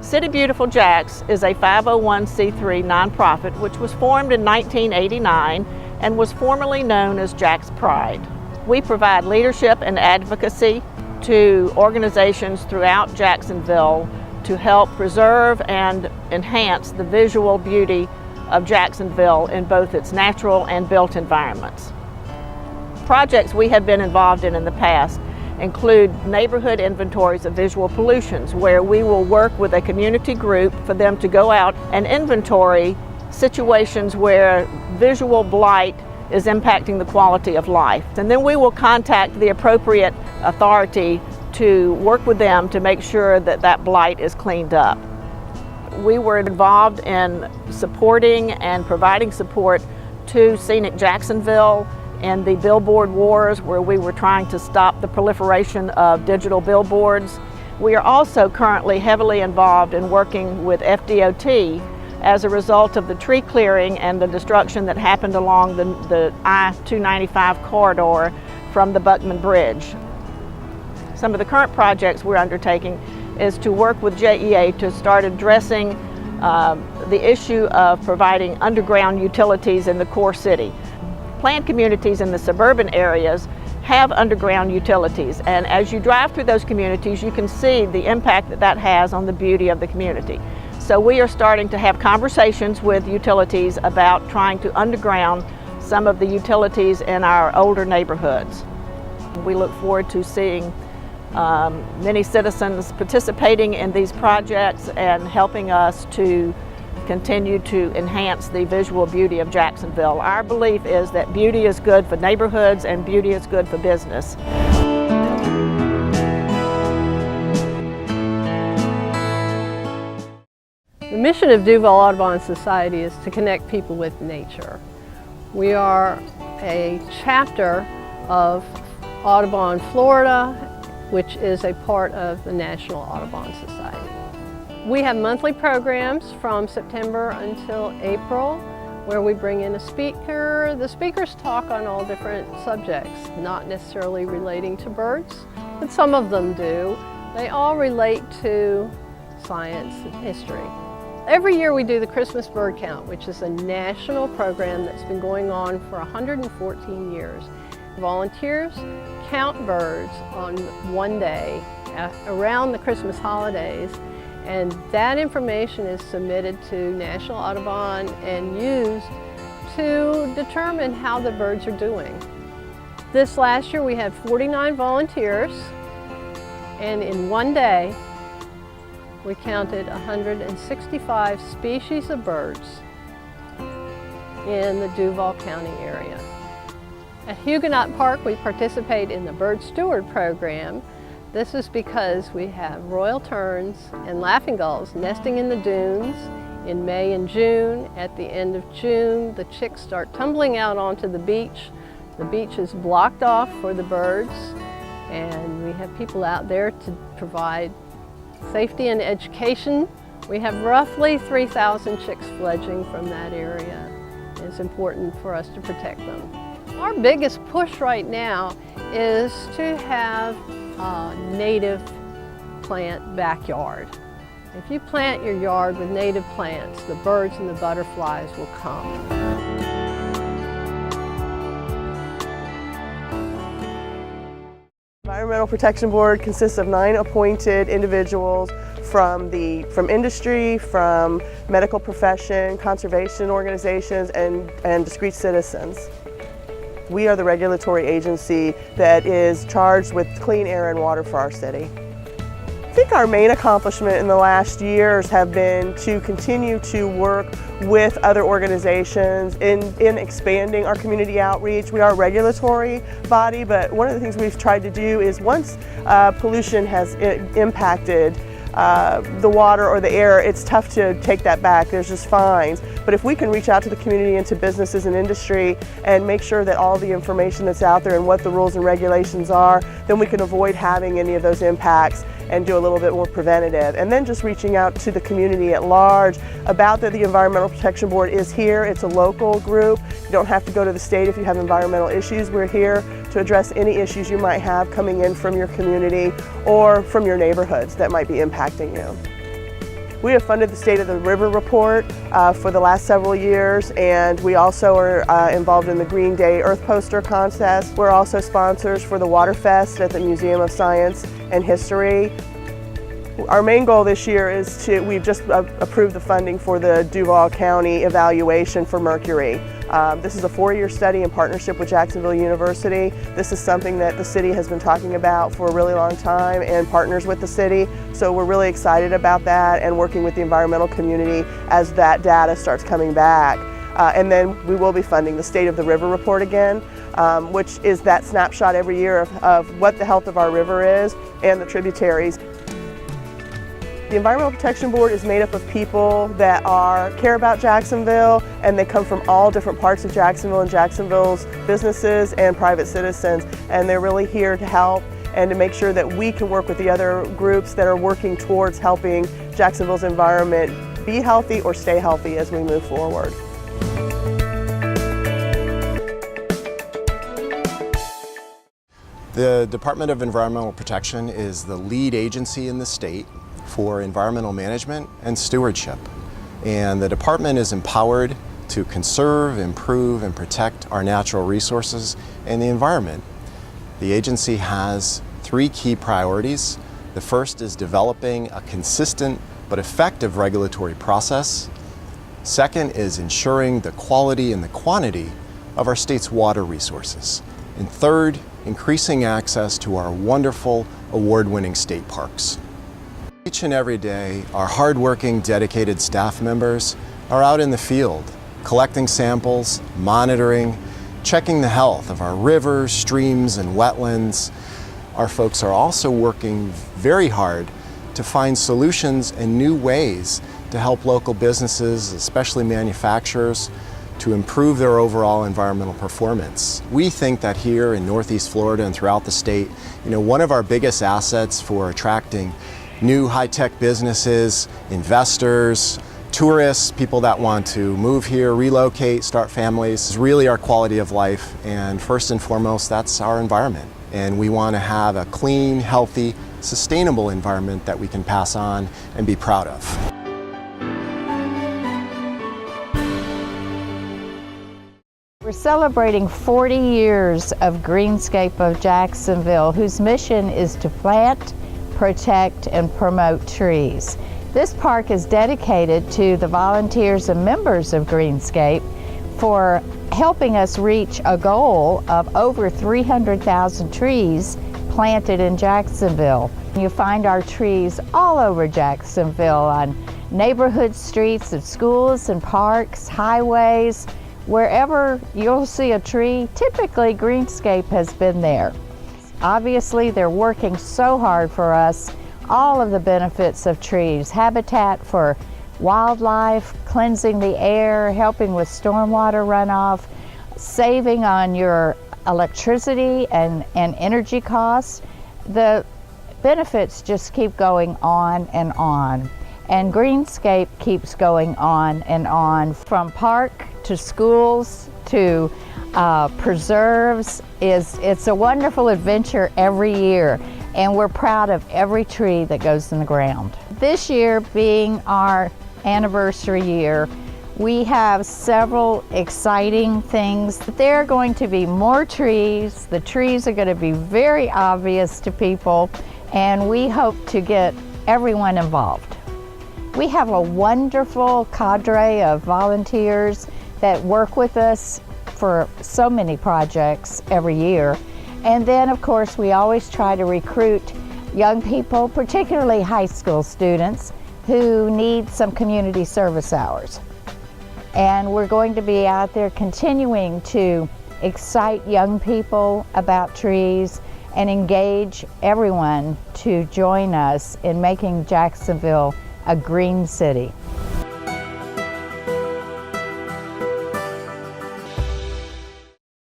City Beautiful Jax is a 501c3 nonprofit which was formed in 1989 and was formerly known as Jax Pride. We provide leadership and advocacy to organizations throughout Jacksonville to help preserve and enhance the visual beauty of Jacksonville in both its natural and built environments. Projects we have been involved in the past include neighborhood inventories of visual pollutions, where we will work with a community group for them to go out and inventory situations where visual blight is impacting the quality of life. And then we will contact the appropriate authority to work with them to make sure that that blight is cleaned up. We were involved in supporting and providing support to Scenic Jacksonville in the billboard wars, where we were trying to stop the proliferation of digital billboards. We are also currently heavily involved in working with FDOT as a result of the tree clearing and the destruction that happened along the I-295 corridor from the Buckman Bridge. Some of the current projects we're undertaking is to work with JEA to start addressing the issue of providing underground utilities in the core city. Planned communities in the suburban areas have underground utilities, and as you drive through those communities, you can see the impact that that has on the beauty of the community. So we are starting to have conversations with utilities about trying to underground some of the utilities in our older neighborhoods. We look forward to seeing many citizens participating in these projects and helping us to continue to enhance the visual beauty of Jacksonville. Our belief is that beauty is good for neighborhoods and beauty is good for business. The mission of Duvall Audubon Society is to connect people with nature. We are a chapter of Audubon, Florida, which is a part of the National Audubon Society. We have monthly programs from September until April where we bring in a speaker. The speakers talk on all different subjects, not necessarily relating to birds, but some of them do. They all relate to science and history. Every year we do the Christmas bird count, which is a national program that's been going on for 114 years. Volunteers count birds on one day around the Christmas holidays, and that information is submitted to National Audubon and used to determine how the birds are doing. This last year we had 49 volunteers, and in one day we counted 165 species of birds in the Duvall County area. At Huguenot Park we participate in the Bird Steward program. This is because we have royal terns and laughing gulls nesting in the dunes in May and June. At the end of June, the chicks start tumbling out onto the beach. The beach is blocked off for the birds, and we have people out there to provide safety and education. We have roughly 3,000 chicks fledgling from that area. It's important for us to protect them. Our biggest push right now is to have native plant backyard. If you plant your yard with native plants, the birds and the butterflies will come. Environmental Protection Board consists of 9 appointed individuals from industry, from medical profession, conservation organizations, and discrete citizens. We are the regulatory agency that is charged with clean air and water for our city. I think our main accomplishment in the last years have been to continue to work with other organizations in expanding our community outreach. We are a regulatory body, but one of the things we've tried to do is once pollution has impacted the water or the air, it's tough to take that back. There's just fines. But if we can reach out to the community and to businesses and industry and make sure that all the information that's out there and what the rules and regulations are, then we can avoid having any of those impacts and do a little bit more preventative. And then just reaching out to the community at large about that the Environmental Protection Board is here. It's a local group. You don't have to go to the state if you have environmental issues. We're here to address any issues you might have coming in from your community or from your neighborhoods that might be impacting you. We have funded the State of the River Report for the last several years, and we also are involved in the Green Day Earth Poster Contest. We're also sponsors for the Water Fest at the Museum of Science and History. Our main goal this year is we've just approved the funding for the Duvall County evaluation for mercury. This is a 4-year study in partnership with Jacksonville University. This is something that the city has been talking about for a really long time and partners with the city. So we're really excited about that and working with the environmental community as that data starts coming back. And then we will be funding the State of the River Report again, which is that snapshot every year of what the health of our river is and the tributaries. The Environmental Protection Board is made up of people that care about Jacksonville, and they come from all different parts of Jacksonville and Jacksonville's businesses and private citizens, and they're really here to help and to make sure that we can work with the other groups that are working towards helping Jacksonville's environment be healthy or stay healthy as we move forward. The Department of Environmental Protection is the lead agency in the state for environmental management and stewardship. And the department is empowered to conserve, improve, and protect our natural resources and the environment. The agency has 3 key priorities. The first is developing a consistent but effective regulatory process. Second is ensuring the quality and the quantity of our state's water resources. And third, increasing access to our wonderful award-winning state parks. Each and every day, our hardworking, dedicated staff members are out in the field, collecting samples, monitoring, checking the health of our rivers, streams, and wetlands. Our folks are also working very hard to find solutions and new ways to help local businesses, especially manufacturers, to improve their overall environmental performance. We think that here in Northeast Florida and throughout the state, one of our biggest assets for attracting new high-tech businesses, investors, tourists, people that want to move here, relocate, start families, is really our quality of life. And first and foremost, that's our environment. And we want to have a clean, healthy, sustainable environment that we can pass on and be proud of. We're celebrating 40 years of Greenscape of Jacksonville, whose mission is to plant, protect, and promote trees. This park is dedicated to the volunteers and members of Greenscape for helping us reach a goal of over 300,000 trees planted in Jacksonville. You find our trees all over Jacksonville, on neighborhood streets of schools and parks, highways. Wherever you'll see a tree, typically Greenscape has been there. Obviously, they're working so hard for us. All of the benefits of trees, habitat for wildlife, cleansing the air, helping with stormwater runoff, saving on your electricity and energy costs. The benefits just keep going on and on. And Greenscape keeps going on and on, from park to schools to preserves. It's a wonderful adventure every year. and we're proud of every tree that goes in the ground. This year being our anniversary year, we have several exciting things. There are going to be more trees. The trees are going to be very obvious to people, and we hope to get everyone involved. We have a wonderful cadre of volunteers that work with us for so many projects every year. And then, of course, we always try to recruit young people, particularly high school students, who need some community service hours. And we're going to be out there continuing to excite young people about trees and engage everyone to join us in making Jacksonville a green city.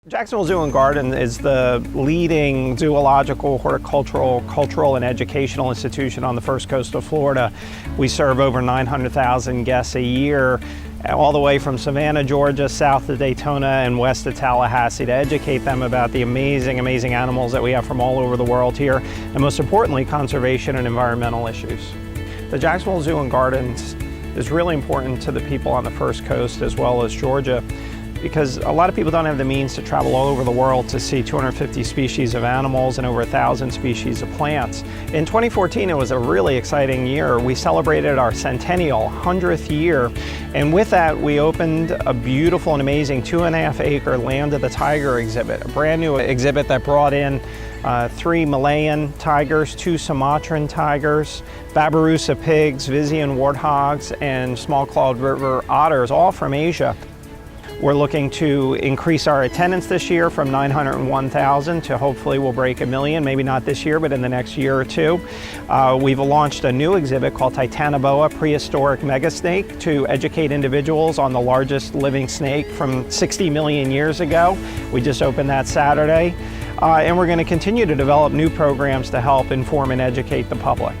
Jacksonville Zoo Gardens is the leading zoological, horticultural, cultural, and educational institution on the first coast of Florida. We serve over 900,000 guests a year, all the way from Savannah, Georgia, south to Daytona, and west to Tallahassee, to educate them about the amazing, amazing animals that we have from all over the world here, and most importantly, conservation and environmental issues. The Jacksonville Zoo Gardens is really important to the people on the first coast as well as Georgia, because a lot of people don't have the means to travel all over the world to see 250 species of animals and over 1,000 species of plants. In 2014, it was a really exciting year. We celebrated our centennial 100th year, and with that, we opened a beautiful and amazing 2.5-acre Land of the Tiger exhibit, a brand new exhibit that brought in 3 Malayan tigers, 2 Sumatran tigers, Babirusa pigs, Vizian warthogs, and small-clawed river otters, all from Asia. We're looking to increase our attendance this year from 901,000 to hopefully we'll break 1 million, maybe not this year, but in the next year or two. We've launched a new exhibit called Titanoboa Prehistoric Megasnake to educate individuals on the largest living snake from 60 million years ago. We just opened that Saturday. And we're going to continue to develop new programs to help inform and educate the public.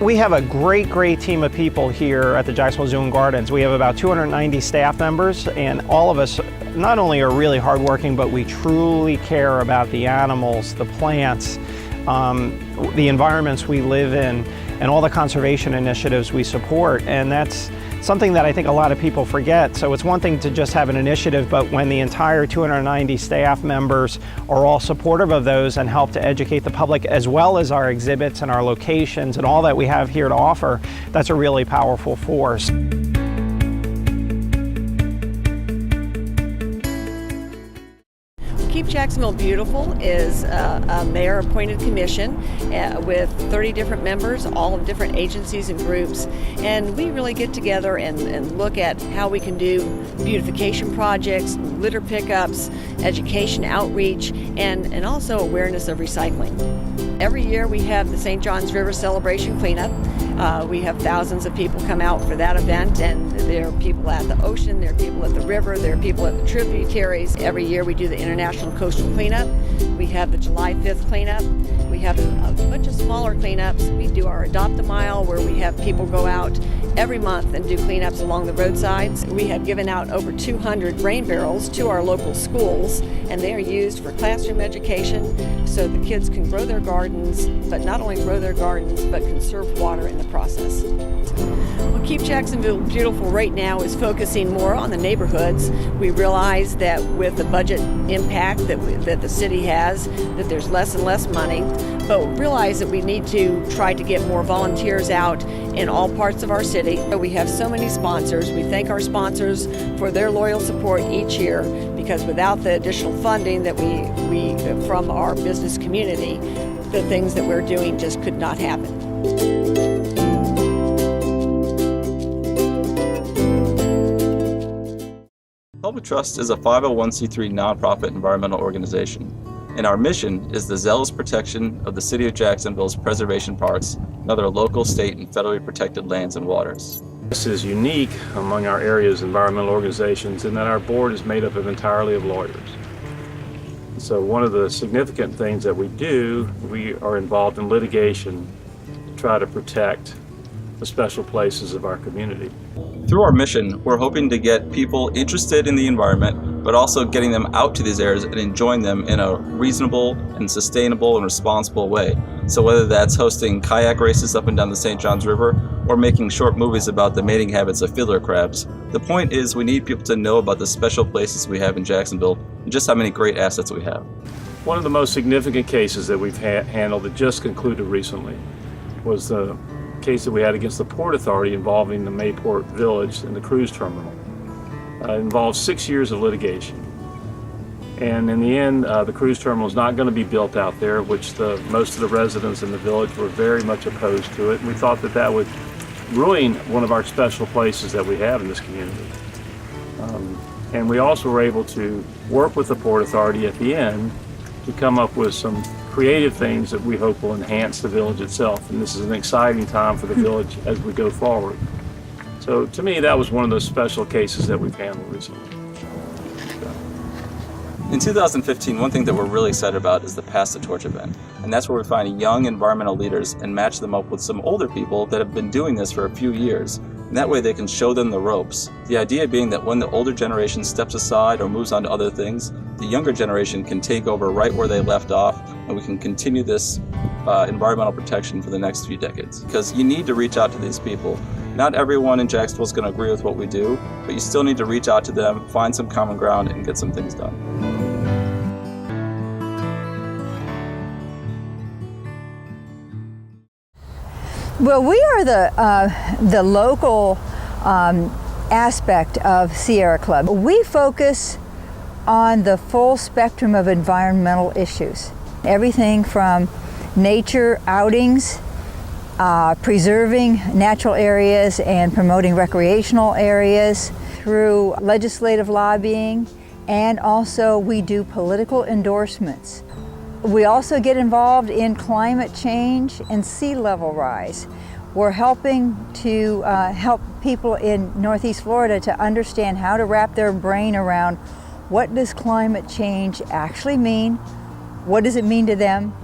We have a great team of people here at the Jacksonville Zoo Gardens. We have about 290 staff members, and all of us not only are really hardworking, but we truly care about the animals, the plants, the environments we live in, and all the conservation initiatives we support. And that's something that I think a lot of people forget. So it's one thing to just have an initiative, but when the entire 290 staff members are all supportive of those and help to educate the public, as well as our exhibits and our locations and all that we have here to offer, that's a really powerful force. Keep Jacksonville Beautiful is a mayor-appointed commission with 30 different members, all of different agencies and groups, and we really get together and look at how we can do beautification projects, litter pickups, education outreach, and also awareness of recycling. Every year we have the St. Johns River Celebration Cleanup. We have thousands of people come out for that event, and there are people at the ocean, there are people at the river, there are people at the tributaries. Every year we do the International Coastal Cleanup. We have the July 5th cleanup. We have a bunch of smaller cleanups. We do our Adopt a Mile, where we have people go out every month and do cleanups along the roadsides. We have given out over 200 rain barrels to our local schools, and they are used for classroom education so the kids can grow their gardens, but not only grow their gardens, but conserve water in the process. Well, Keep Jacksonville Beautiful right now is focusing more on the neighborhoods. We realize that with the budget impact that the city has, that there's less and less money, but realize that we need to try to get more volunteers out in all parts of our city. We have so many sponsors. We thank our sponsors for their loyal support each year, because without the additional funding that we from our business community, the things that we're doing just could not happen. Oba Trust is a 501c3 nonprofit environmental organization, and our mission is the zealous protection of the City of Jacksonville's preservation parks and other local, state, and federally protected lands and waters. This is unique among our area's environmental organizations in that our board is made up entirely of lawyers. So one of the significant things that we do, we are involved in litigation to try to protect the special places of our community. Through our mission, we're hoping to get people interested in the environment, but also getting them out to these areas and enjoying them in a reasonable and sustainable and responsible way. So whether that's hosting kayak races up and down the St. Johns River or making short movies about the mating habits of fiddler crabs, the point is we need people to know about the special places we have in Jacksonville and just how many great assets we have. One of the most significant cases that we've handled that just concluded recently was the case that we had against the Port Authority involving the Mayport Village and the cruise terminal. It involved 6 years of litigation. And in the end, the cruise terminal is not going to be built out there, which most of the residents in the village were very much opposed to it. And we thought that that would ruin one of our special places that we have in this community. And we also were able to work with the Port Authority at the end to come up with some creative things that we hope will enhance the village itself. And this is an exciting time for the village as we go forward. So to me, that was one of those special cases that we've handled recently. In 2015, one thing that we're really excited about is the Pass the Torch event. And that's where we find young environmental leaders and match them up with some older people that have been doing this for a few years. And that way they can show them the ropes. The idea being that when the older generation steps aside or moves on to other things, the younger generation can take over right where they left off, and we can continue this environmental protection for the next few decades. Because you need to reach out to these people. Not everyone in Jacksonville is going to agree with what we do, but you still need to reach out to them, find some common ground, and get some things done. Well, we are the local aspect of Sierra Club. We focus on the full spectrum of environmental issues. Everything from nature outings, preserving natural areas and promoting recreational areas, through legislative lobbying, and also we do political endorsements. We also get involved in climate change and sea level rise. We're helping to help people in Northeast Florida to understand how to wrap their brain around what does climate change actually mean, what does it mean to them,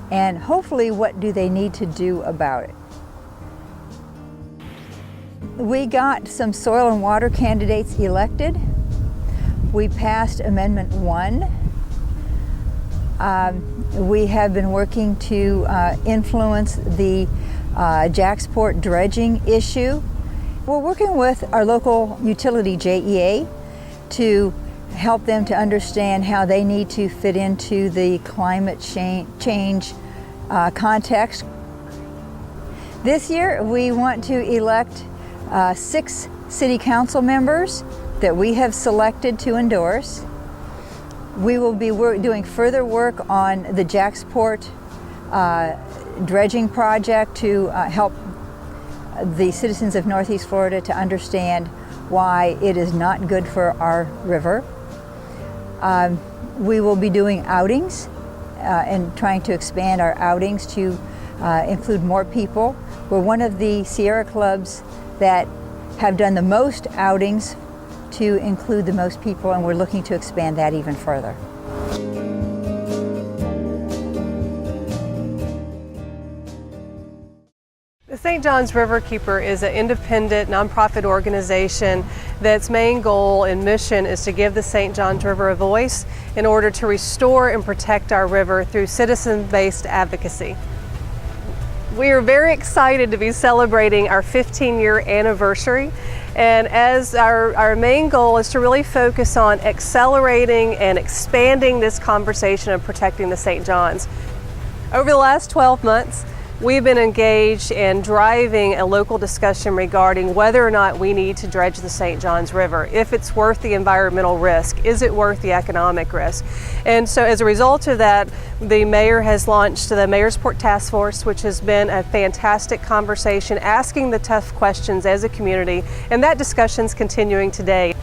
and hopefully what do they need to do about it. We got some soil and water candidates elected. We passed Amendment 1. We have been working to influence the Jacksport dredging issue. We're working with our local utility, JEA, to help them to understand how they need to fit into the climate change context. This year, we want to elect 6 city council members that we have selected to endorse. We will be doing further work on the Jacksport dredging project to help the citizens of Northeast Florida to understand why it is not good for our river. We will be doing outings and trying to expand our outings to include more people. We're one of the Sierra clubs that have done the most outings to include the most people, and we're looking to expand that even further. The St. Johns Riverkeeper is an independent nonprofit organization that's main goal and mission is to give the St. Johns River a voice in order to restore and protect our river through citizen-based advocacy. We are very excited to be celebrating our 15-year anniversary, and as our main goal is to really focus on accelerating and expanding this conversation of protecting the St. Johns. Over the last 12 months, we've been engaged in driving a local discussion regarding whether or not we need to dredge the St. Johns River, if it's worth the environmental risk, is it worth the economic risk? And so as a result of that, the mayor has launched the Mayor's Port Task Force, which has been a fantastic conversation, asking the tough questions as a community, and that discussion's continuing today.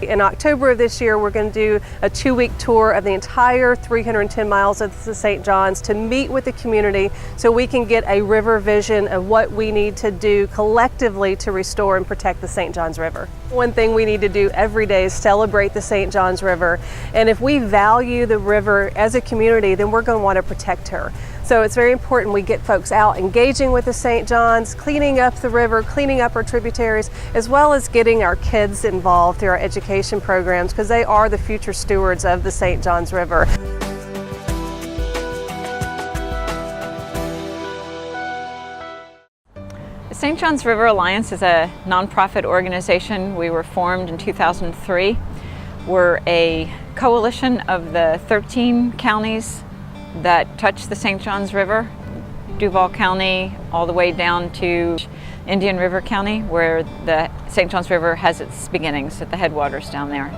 In October of this year, we're going to do a 2-week tour of the entire 310 miles of the St. Johns to meet with the community so we can get a river vision of what we need to do collectively to restore and protect the St. Johns River. One thing we need to do every day is celebrate the St. Johns River, and if we value the river as a community, then we're going to want to protect her. So it's very important we get folks out engaging with the St. John's, cleaning up the river, cleaning up our tributaries, as well as getting our kids involved through our education programs, because they are the future stewards of the St. John's River. The St. John's River Alliance is a nonprofit organization. We were formed in 2003. We're a coalition of the 13 counties that touch the St. John's River, Duvall County all the way down to Indian River County, where the St. John's River has its beginnings at the headwaters down there.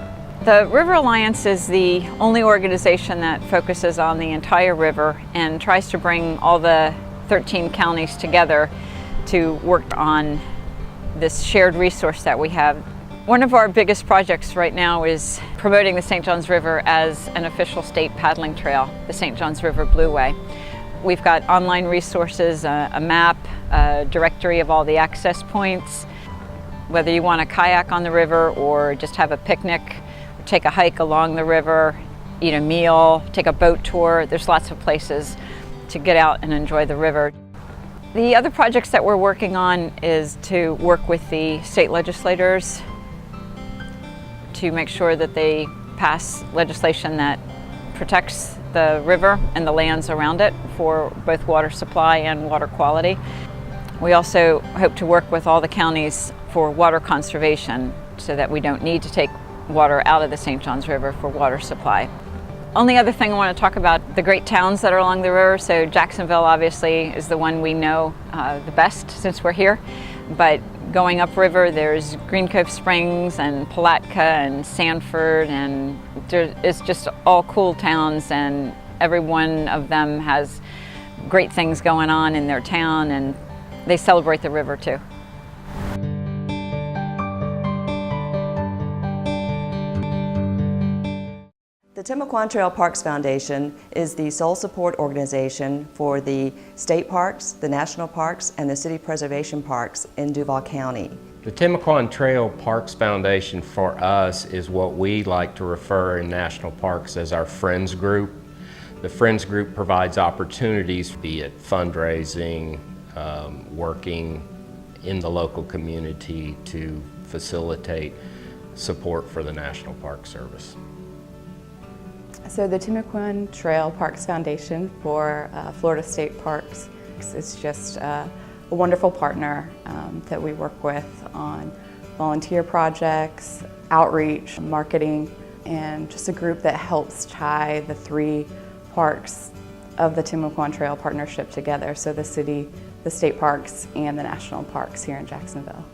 The River Alliance is the only organization that focuses on the entire river and tries to bring all the 13 counties together to work on this shared resource that we have. One of our biggest projects right now is promoting the St. John's River as an official state paddling trail, the St. John's River Blueway. We've got online resources, a map, a directory of all the access points. Whether you want to kayak on the river or just have a picnic, take a hike along the river, eat a meal, take a boat tour, there's lots of places to get out and enjoy the river. The other projects that we're working on is to work with the state legislators to make sure that they pass legislation that protects the river and the lands around it for both water supply and water quality. We also hope to work with all the counties for water conservation so that we don't need to take water out of the St. John's River for water supply. Only other thing I want to talk about, the great towns that are along the river. So Jacksonville obviously is the one we know the best since we're here. But going upriver, there's Greenscape Springs and Palatka and Sanford, and it's just all cool towns, and every one of them has great things going on in their town, and they celebrate the river too. The Timucuan Trail Parks Foundation is the sole support organization for the state parks, the national parks, and the city preservation parks in Duvall County. The Timucuan Trail Parks Foundation for us is what we like to refer in national parks as our Friends Group. The Friends Group provides opportunities, be it fundraising, working in the local community to facilitate support for the National Park Service. So the Timucuan Trail Parks Foundation for Florida State Parks is just a wonderful partner that we work with on volunteer projects, outreach, marketing, and just a group that helps tie the three parks of the Timucuan Trail Partnership together, so the city, the state parks, and the national parks here in Jacksonville.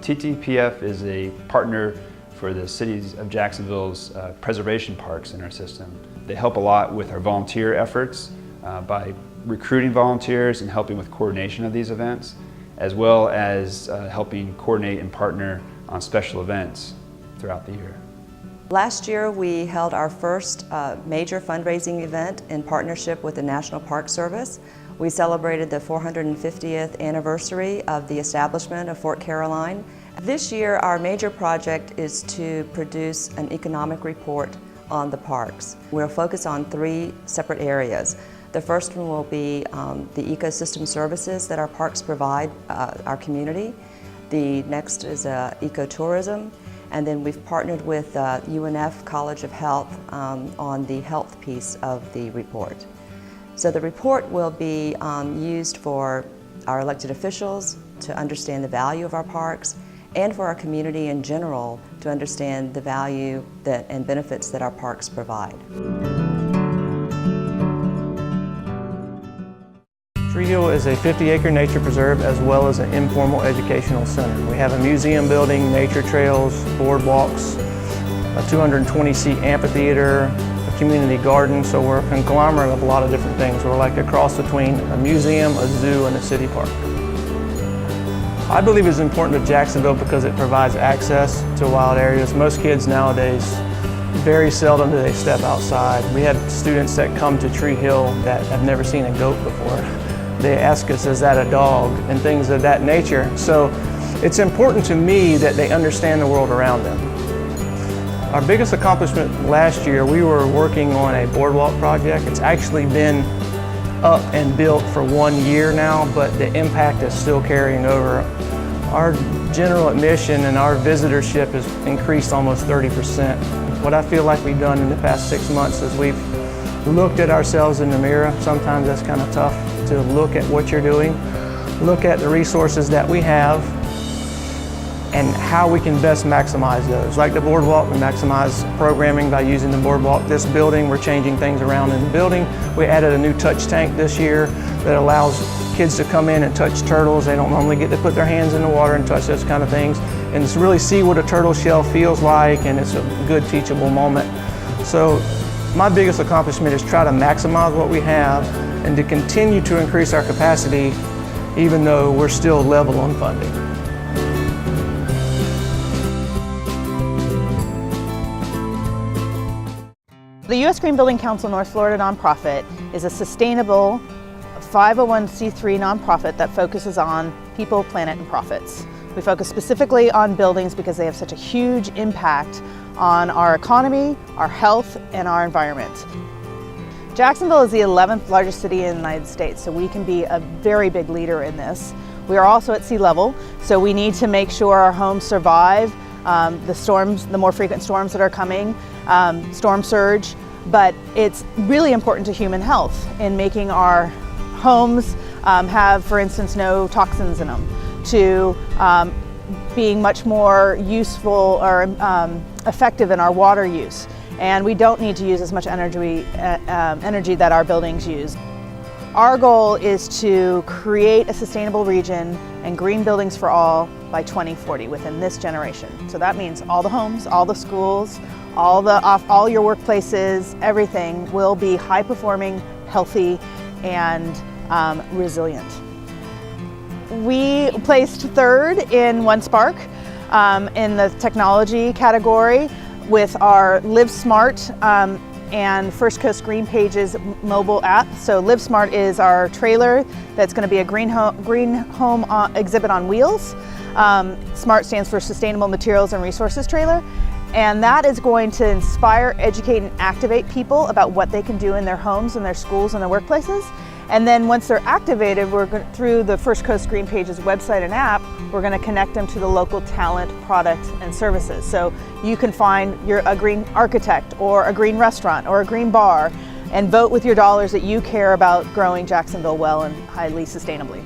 TTPF is a partner for the cities of Jacksonville's preservation parks in our system. They help a lot with our volunteer efforts by recruiting volunteers and helping with coordination of these events, as well as helping coordinate and partner on special events throughout the year. Last year we held our first major fundraising event in partnership with the National Park Service. We celebrated the 450th anniversary of the establishment of Fort Caroline. This year our major project is to produce an economic report on the parks. We'll focus on three separate areas. The first one will be the ecosystem services that our parks provide our community. The next is ecotourism, and then we've partnered with UNF College of Health on the health piece of the report. So the report will be used for our elected officials to understand the value of our parks, and for our community in general to understand the value and benefits that our parks provide. Tree Hill is a 50-acre nature preserve as well as an informal educational center. We have a museum building, nature trails, boardwalks, a 220-seat amphitheater, a community garden, so we're a conglomerate of a lot of different things. We're like a cross between a museum, a zoo, and a city park. I believe it's important to Jacksonville because it provides access to wild areas. Most kids nowadays, very seldom do they step outside. We have students that come to Tree Hill that have never seen a goat before. They ask us, is that a dog? And things of that nature. So it's important to me that they understand the world around them. Our biggest accomplishment last year, we were working on a boardwalk project. It's actually been up and built for 1 year now, but the impact is still carrying over. Our general admission and our visitorship has increased almost 30%. What I feel like we've done in the past 6 months is we've looked at ourselves in the mirror. Sometimes that's kind of tough to look at what you're doing, look at the resources that we have, and how we can best maximize those. Like the boardwalk, we maximize programming by using the boardwalk. This building, we're changing things around in the building. We added a new touch tank this year that allows kids to come in and touch turtles. They don't normally get to put their hands in the water and touch those kind of things, and to really see what a turtle shell feels like, and it's a good teachable moment. So my biggest accomplishment is try to maximize what we have and to continue to increase our capacity even though we're still level on funding. The U.S. Green Building Council North Florida nonprofit is a sustainable 501c3 nonprofit that focuses on people, planet, and profits. We focus specifically on buildings because they have such a huge impact on our economy, our health, and our environment. Jacksonville is the 11th largest city in the United States, so we can be a very big leader in this. We are also at sea level, so we need to make sure our homes survive the storms, the more frequent storms that are coming, storm surge, but it's really important to human health in making our homes have, for instance, no toxins in them, to being much more useful or effective in our water use. And we don't need to use as much energy that our buildings use. Our goal is to create a sustainable region and green buildings for all by 2040 within this generation. So that means all the homes, all the schools, all your workplaces, everything will be high performing, healthy, and resilient. We placed third in OneSpark in the technology category with our Live Smart and First Coast Green Pages mobile app. So Live Smart is our trailer that's going to be a green home exhibit on wheels. SMART stands for Sustainable Materials and Resources Trailer. And that is going to inspire, educate, and activate people about what they can do in their homes and their schools and their workplaces. And then once they're activated, through the First Coast Green Pages website and app, we're going to connect them to the local talent, product, and services. So you can find a green architect or a green restaurant or a green bar and vote with your dollars that you care about growing Jacksonville well and highly sustainably.